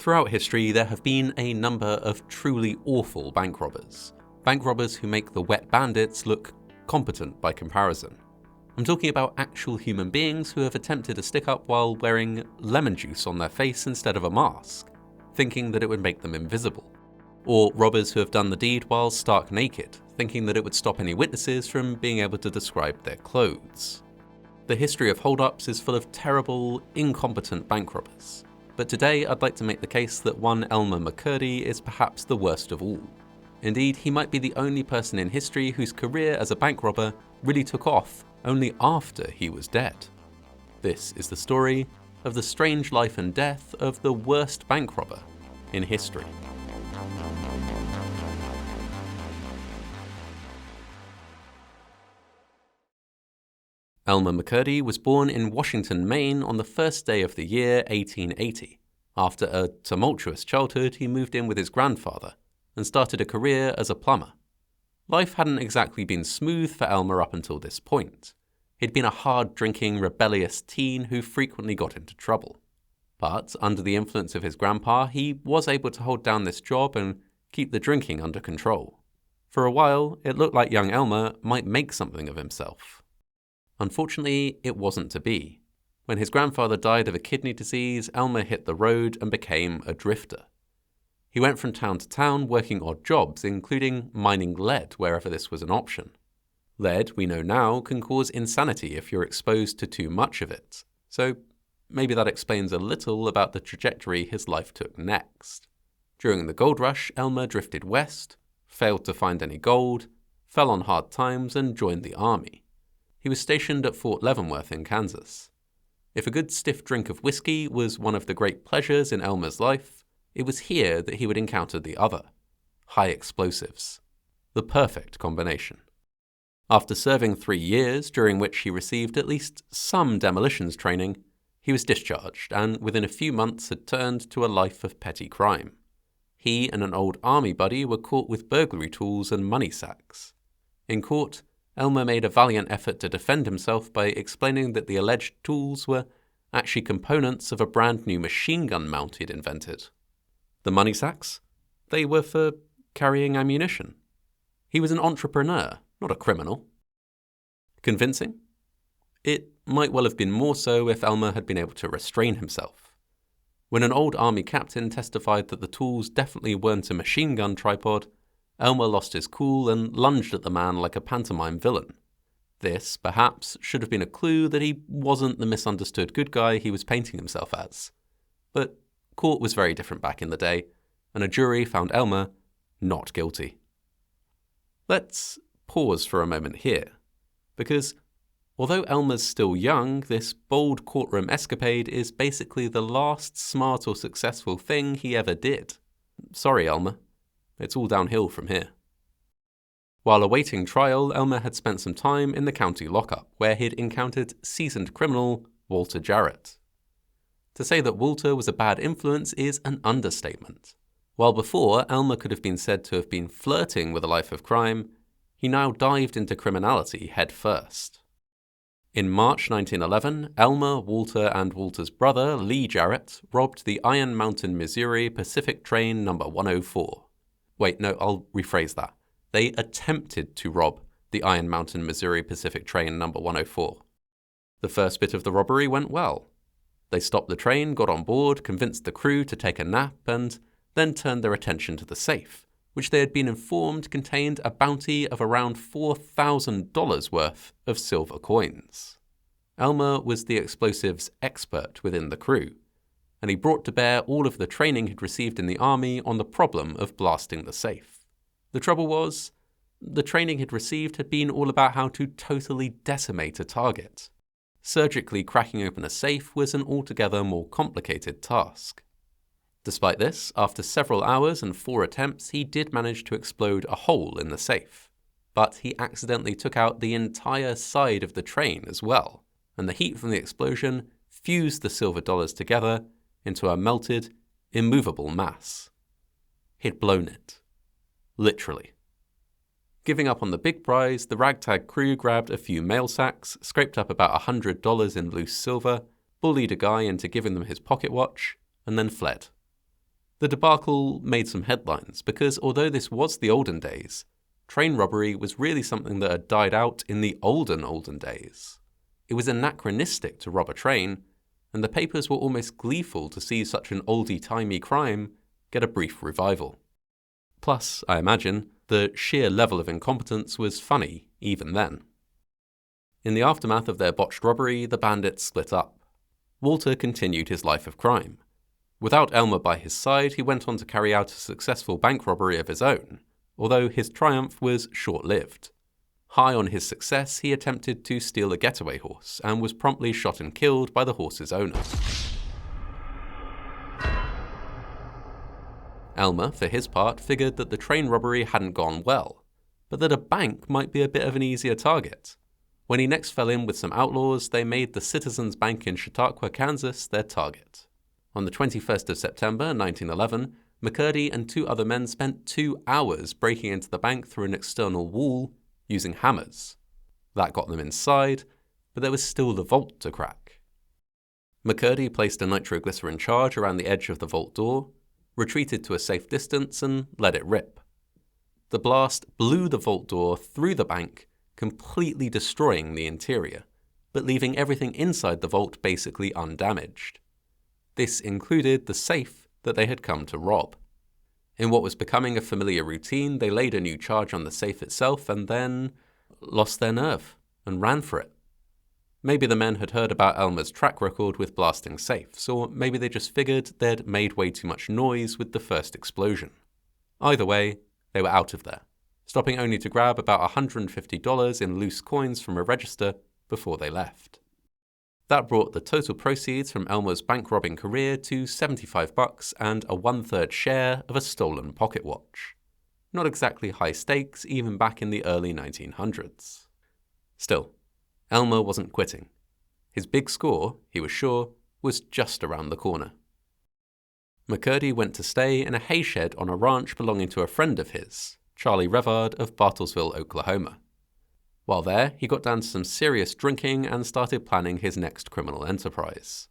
Throughout history, there have been a number of truly awful bank robbers. Bank robbers who make the wet bandits look competent by comparison. I'm talking about actual human beings who have attempted a stick-up while wearing lemon juice on their face instead of a mask, thinking that it would make them invisible. Or robbers who have done the deed while stark naked, thinking that it would stop any witnesses from being able to describe their clothes. The history of hold-ups is full of terrible, incompetent bank robbers. But today I'd like to make the case that one Elmer McCurdy is perhaps the worst of all. Indeed, he might be the only person in history whose career as a bank robber really took off only after he was dead. This is the story of the strange life and death of the worst bank robber in history. Elmer McCurdy was born in Washington, Maine on the first day of the year 1880. After a tumultuous childhood, he moved in with his grandfather and started a career as a plumber. Life hadn't exactly been smooth for Elmer up until this point. He'd been a hard-drinking, rebellious teen who frequently got into trouble. But under the influence of his grandpa, he was able to hold down this job and keep the drinking under control. For a while, it looked like young Elmer might make something of himself. Unfortunately, it wasn't to be. When his grandfather died of a kidney disease, Elmer hit the road and became a drifter. He went from town to town working odd jobs, including mining lead wherever this was an option. Lead, we know now, can cause insanity if you're exposed to too much of it. So maybe that explains a little about the trajectory his life took next. During the gold rush, Elmer drifted west, failed to find any gold, fell on hard times, and joined the army. He was stationed at Fort Leavenworth in Kansas. If a good stiff drink of whiskey was one of the great pleasures in Elmer's life, it was here that he would encounter the other: high explosives. The perfect combination. After serving 3 years, during which he received at least some demolitions training, he was discharged and within a few months had turned to a life of petty crime. He and an old army buddy were caught with burglary tools and money sacks. In court, Elmer made a valiant effort to defend himself by explaining that the alleged tools were actually components of a brand new machine gun mount he'd invented. The money sacks? They were for carrying ammunition. He was an entrepreneur, not a criminal. Convincing? It might well have been more so if Elmer had been able to restrain himself. When an old army captain testified that the tools definitely weren't a machine gun tripod, Elmer lost his cool and lunged at the man like a pantomime villain. This, perhaps, should have been a clue that he wasn't the misunderstood good guy he was painting himself as. But court was very different back in the day, and a jury found Elmer not guilty. Let's pause for a moment here, because although Elmer's still young, this bold courtroom escapade is basically the last smart or successful thing he ever did. Sorry, Elmer. It's all downhill from here. While awaiting trial, Elmer had spent some time in the county lockup, where he'd encountered seasoned criminal Walter Jarrett. To say that Walter was a bad influence is an understatement. While before Elmer could have been said to have been flirting with a life of crime, he now dived into criminality head first. In March 1911, Elmer, Walter, and Walter's brother, Lee Jarrett, robbed the Iron Mountain, Missouri Pacific Train number 104. Wait, no, I'll rephrase that. They attempted to rob the Iron Mountain, Missouri Pacific Train number 104. The first bit of the robbery went well. They stopped the train, got on board, convinced the crew to take a nap, and then turned their attention to the safe, which they had been informed contained a bounty of around $4,000 worth of silver coins. Elmer was the explosives expert within the crew, and he brought to bear all of the training he'd received in the army on the problem of blasting the safe. The trouble was, the training he'd received had been all about how to totally decimate a target. Surgically cracking open a safe was an altogether more complicated task. Despite this, after several hours and 4 attempts, he did manage to explode a hole in the safe. But he accidentally took out the entire side of the train as well, and the heat from the explosion fused the silver dollars together into a melted, immovable mass. He'd blown it. Literally. Giving up on the big prize, the ragtag crew grabbed a few mail sacks, scraped up about $100 in loose silver, bullied a guy into giving them his pocket watch, and then fled. The debacle made some headlines because although this was the olden days, train robbery was really something that had died out in the olden days. It was anachronistic to rob a train, and the papers were almost gleeful to see such an oldie-timey crime get a brief revival. Plus, I imagine, the sheer level of incompetence was funny even then. In the aftermath of their botched robbery, the bandits split up. Walter continued his life of crime. Without Elmer by his side, he went on to carry out a successful bank robbery of his own, although his triumph was short-lived. High on his success, he attempted to steal a getaway horse and was promptly shot and killed by the horse's owner. Elmer, for his part, figured that the train robbery hadn't gone well, but that a bank might be a bit of an easier target. When he next fell in with some outlaws, they made the Citizens Bank in Chautauqua, Kansas, their target. On the 21st of September, 1911, McCurdy and 2 other men spent 2 hours breaking into the bank through an external wall using hammers. That got them inside, but there was still the vault to crack. McCurdy placed a nitroglycerin charge around the edge of the vault door, retreated to a safe distance, and let it rip. The blast blew the vault door through the bank, completely destroying the interior, but leaving everything inside the vault basically undamaged. This included the safe that they had come to rob. In what was becoming a familiar routine, they laid a new charge on the safe itself and then lost their nerve and ran for it. Maybe the men had heard about Elmer's track record with blasting safes, or maybe they just figured they'd made way too much noise with the first explosion. Either way, they were out of there, stopping only to grab about $150 in loose coins from a register before they left. That brought the total proceeds from Elmer's bank robbing career to $75 and a 1/3 share of a stolen pocket watch. Not exactly high stakes even back in the early 1900s. Still, Elmer wasn't quitting. His big score, he was sure, was just around the corner. McCurdy went to stay in a hay shed on a ranch belonging to a friend of his, Charlie Revard of Bartlesville, Oklahoma. While there, he got down to some serious drinking and started planning his next criminal enterprise.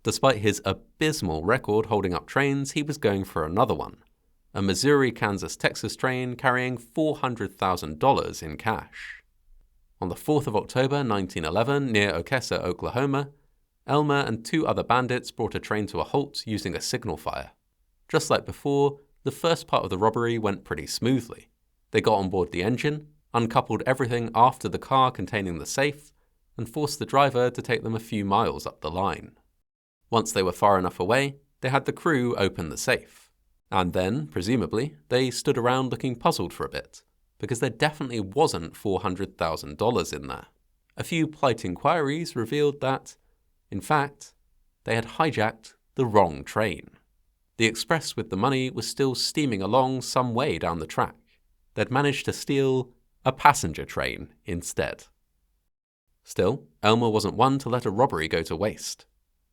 Despite his abysmal record holding up trains, he was going for another one, a Missouri, Kansas, Texas train carrying $400,000 in cash. On the 4th of October 1911, near Okessa, Oklahoma, Elmer and 2 other bandits brought a train to a halt using a signal fire. Just like before, the first part of the robbery went pretty smoothly. They got on board the engine, uncoupled everything after the car containing the safe, and forced the driver to take them a few miles up the line. Once they were far enough away, they had the crew open the safe. And then, presumably, they stood around looking puzzled for a bit, because there definitely wasn't $400,000 in there. A few polite inquiries revealed that, in fact, they had hijacked the wrong train. The express with the money was still steaming along some way down the track. They'd managed to steal a passenger train instead. Still, Elmer wasn't one to let a robbery go to waste.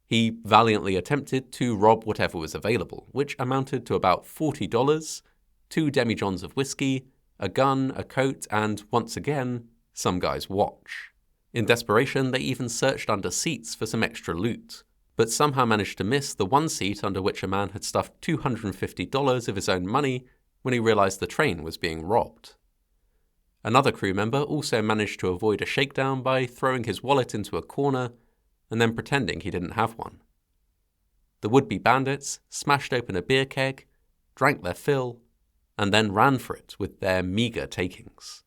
He valiantly attempted to rob whatever was available, which amounted to about $40, 2 demijohns of whiskey, a gun, a coat, and, once again, some guy's watch. In desperation, they even searched under seats for some extra loot, but somehow managed to miss the one seat under which a man had stuffed $250 of his own money when he realized the train was being robbed. Another crew member also managed to avoid a shakedown by throwing his wallet into a corner and then pretending he didn't have one. The would-be bandits smashed open a beer keg, drank their fill, and then ran for it with their meager takings.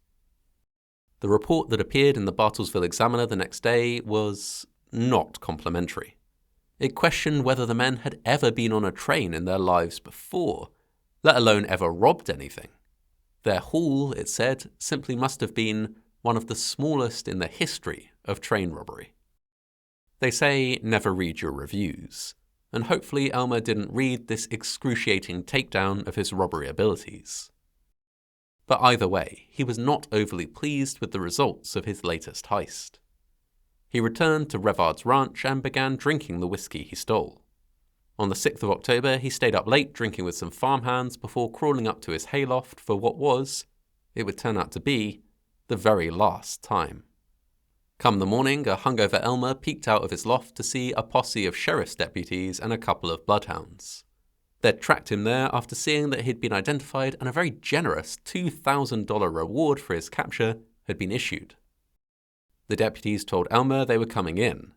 The report that appeared in the Bartlesville Examiner the next day was not complimentary. It questioned whether the men had ever been on a train in their lives before, let alone ever robbed anything. Their haul, it said, simply must have been one of the smallest in the history of train robbery. They say never read your reviews, and hopefully Elmer didn't read this excruciating takedown of his robbery abilities. But either way, he was not overly pleased with the results of his latest heist. He returned to Revard's ranch and began drinking the whiskey he stole. On the 6th of October, he stayed up late drinking with some farmhands before crawling up to his hayloft for what was, it would turn out to be, the very last time. Come the morning, a hungover Elmer peeked out of his loft to see a posse of sheriff's deputies and a couple of bloodhounds. They'd tracked him there after seeing that he'd been identified and a very generous $2,000 reward for his capture had been issued. The deputies told Elmer they were coming in.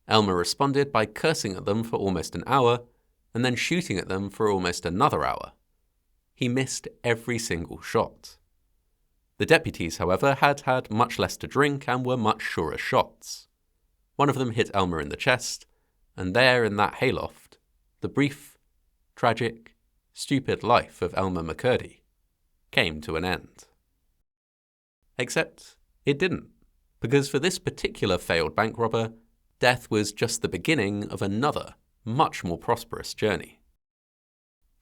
Elmer responded by cursing at them for almost an hour and then shooting at them for almost another hour. He missed every single shot. The deputies, however, had had much less to drink and were much surer shots. One of them hit Elmer in the chest, and there in that hayloft, the brief, tragic, stupid life of Elmer McCurdy came to an end. Except it didn't, because for this particular failed bank robber, death was just the beginning of another, much more prosperous journey.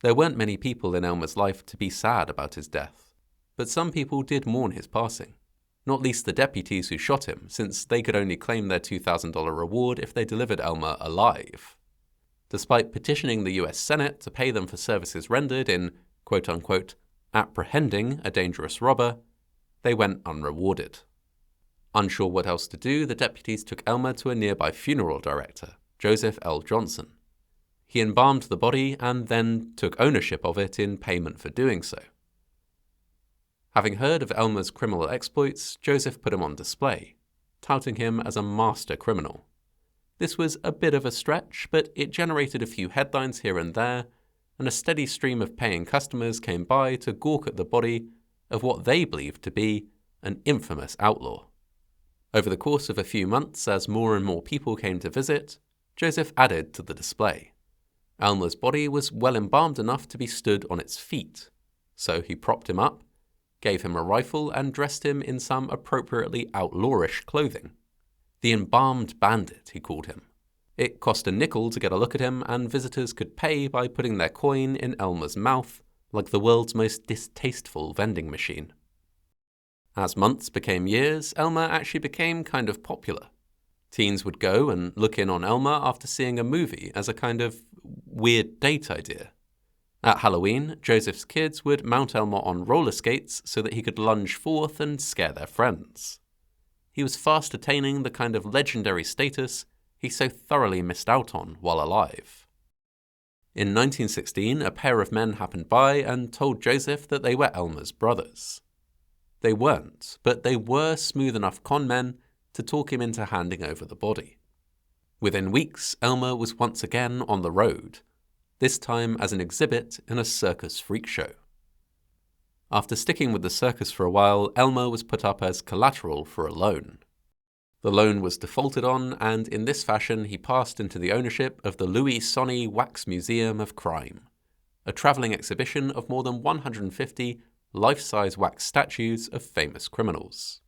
There weren't many people in Elmer's life to be sad about his death, but some people did mourn his passing, not least the deputies who shot him, since they could only claim their $2,000 reward if they delivered Elmer alive. Despite petitioning the US Senate to pay them for services rendered in, quote-unquote, apprehending a dangerous robber, they went unrewarded. Unsure what else to do, the deputies took Elmer to a nearby funeral director, Joseph L. Johnson. He embalmed the body and then took ownership of it in payment for doing so. Having heard of Elmer's criminal exploits, Joseph put him on display, touting him as a master criminal. This was a bit of a stretch, but it generated a few headlines here and there, and a steady stream of paying customers came by to gawk at the body of what they believed to be an infamous outlaw. Over the course of a few months, as more and more people came to visit, Joseph added to the display. Elmer's body was well embalmed enough to be stood on its feet, so he propped him up, gave him a rifle, and dressed him in some appropriately outlawish clothing. The embalmed bandit, he called him. It cost a nickel to get a look at him, and visitors could pay by putting their coin in Elmer's mouth, like the world's most distasteful vending machine. As months became years, Elmer actually became kind of popular. Teens would go and look in on Elmer after seeing a movie as a kind of weird date idea. At Halloween, Joseph's kids would mount Elmer on roller skates so that he could lunge forth and scare their friends. He was fast attaining the kind of legendary status he so thoroughly missed out on while alive. In 1916, a pair of men happened by and told Joseph that they were Elmer's brothers. They weren't, but they were smooth enough con men to talk him into handing over the body. Within weeks, Elmer was once again on the road, this time as an exhibit in a circus freak show. After sticking with the circus for a while, Elmer was put up as collateral for a loan. The loan was defaulted on, and in this fashion he passed into the ownership of the Louis Sonney Wax Museum of Crime, a travelling exhibition of more than 150 life-size wax statues of famous criminals.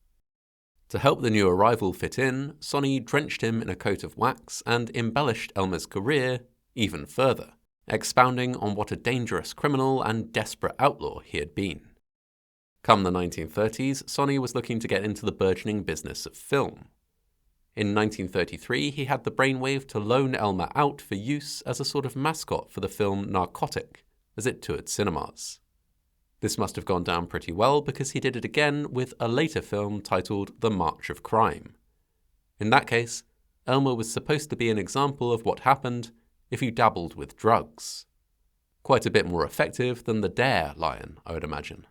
To help the new arrival fit in, Sonney drenched him in a coat of wax and embellished Elmer's career even further, expounding on what a dangerous criminal and desperate outlaw he had been. Come the 1930s, Sonney was looking to get into the burgeoning business of film. In 1933, he had the brainwave to loan Elmer out for use as a sort of mascot for the film Narcotic, as it toured cinemas. This must have gone down pretty well because he did it again with a later film titled The March of Crime. In that case, Elmer was supposed to be an example of what happened if you dabbled with drugs. Quite a bit more effective than the Dare lion, I would imagine.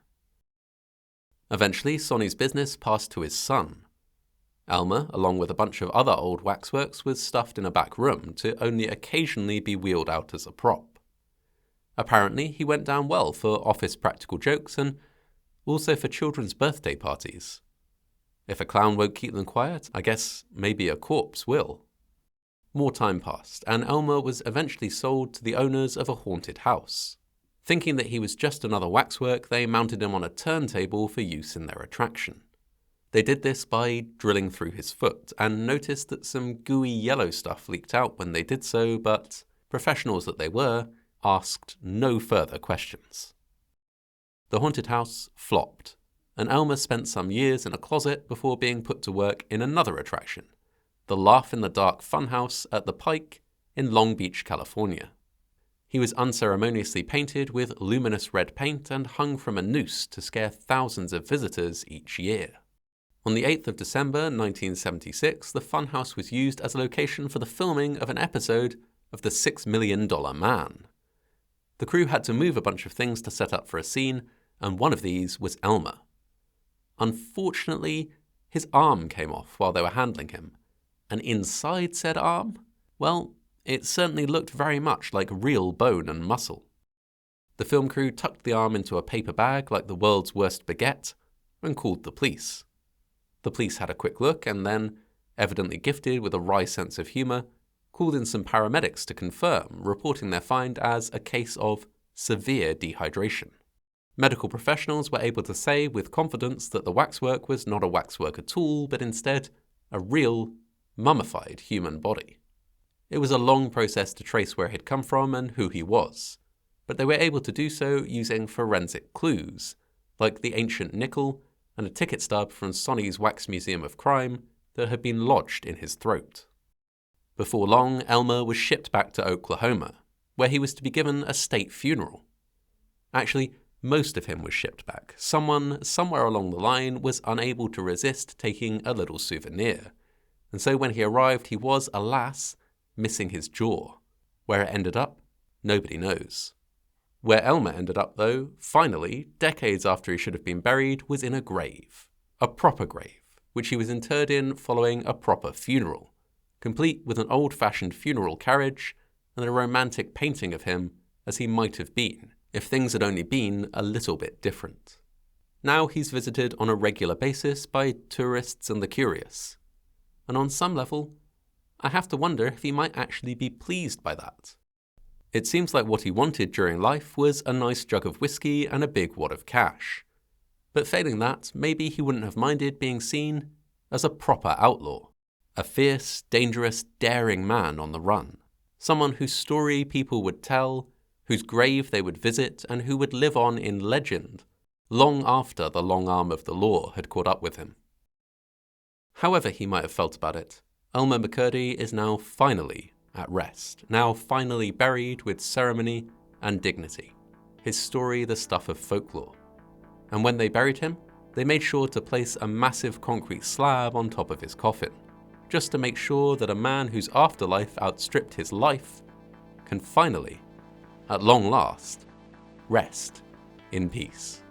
Eventually, Sonney's business passed to his son. Elmer, along with a bunch of other old waxworks, was stuffed in a back room to only occasionally be wheeled out as a prop. Apparently, he went down well for office practical jokes and also for children's birthday parties. If a clown won't keep them quiet, I guess maybe a corpse will. More time passed, and Elmer was eventually sold to the owners of a haunted house. Thinking that he was just another waxwork, they mounted him on a turntable for use in their attraction. They did this by drilling through his foot, and noticed that some gooey yellow stuff leaked out when they did so, but professionals that they were, asked no further questions. The haunted house flopped, and Elmer spent some years in a closet before being put to work in another attraction, the laugh-in-the-dark Funhouse at the Pike in Long Beach, California. He was unceremoniously painted with luminous red paint and hung from a noose to scare thousands of visitors each year. On the 8th of December 1976, the Funhouse was used as a location for the filming of an episode of The $6 Million Man. The crew had to move a bunch of things to set up for a scene, and one of these was Elmer. Unfortunately, his arm came off while they were handling him, and inside said arm, well, it certainly looked very much like real bone and muscle. The film crew tucked the arm into a paper bag like the world's worst baguette and called the police. The police had a quick look and then, evidently gifted with a wry sense of humour, called in some paramedics to confirm, reporting their find as a case of severe dehydration. Medical professionals were able to say with confidence that the waxwork was not a waxwork at all, but instead a real, mummified human body. It was a long process to trace where he'd come from and who he was, but they were able to do so using forensic clues, like the ancient nickel and a ticket stub from Sonny's Wax Museum of Crime that had been lodged in his throat. Before long, Elmer was shipped back to Oklahoma, where he was to be given a state funeral. Actually, most of him was shipped back. Someone, somewhere along the line, was unable to resist taking a little souvenir, and so when he arrived he was, alas, missing his jaw. Where it ended up, nobody knows. Where Elmer ended up, though, finally, decades after he should have been buried, was in a grave. A proper grave, which he was interred in following a proper funeral, complete with an old-fashioned funeral carriage and a romantic painting of him as he might have been, if things had only been a little bit different. Now he's visited on a regular basis by tourists and the curious. And on some level, I have to wonder if he might actually be pleased by that. It seems like what he wanted during life was a nice jug of whiskey and a big wad of cash. But failing that, maybe he wouldn't have minded being seen as a proper outlaw. A fierce, dangerous, daring man on the run. Someone whose story people would tell, whose grave they would visit, and who would live on in legend long after the long arm of the law had caught up with him. However he might have felt about it, Elmer McCurdy is now finally at rest, now finally buried with ceremony and dignity. His story the stuff of folklore. And when they buried him, they made sure to place a massive concrete slab on top of his coffin, just to make sure that a man whose afterlife outstripped his life can finally, at long last, rest in peace.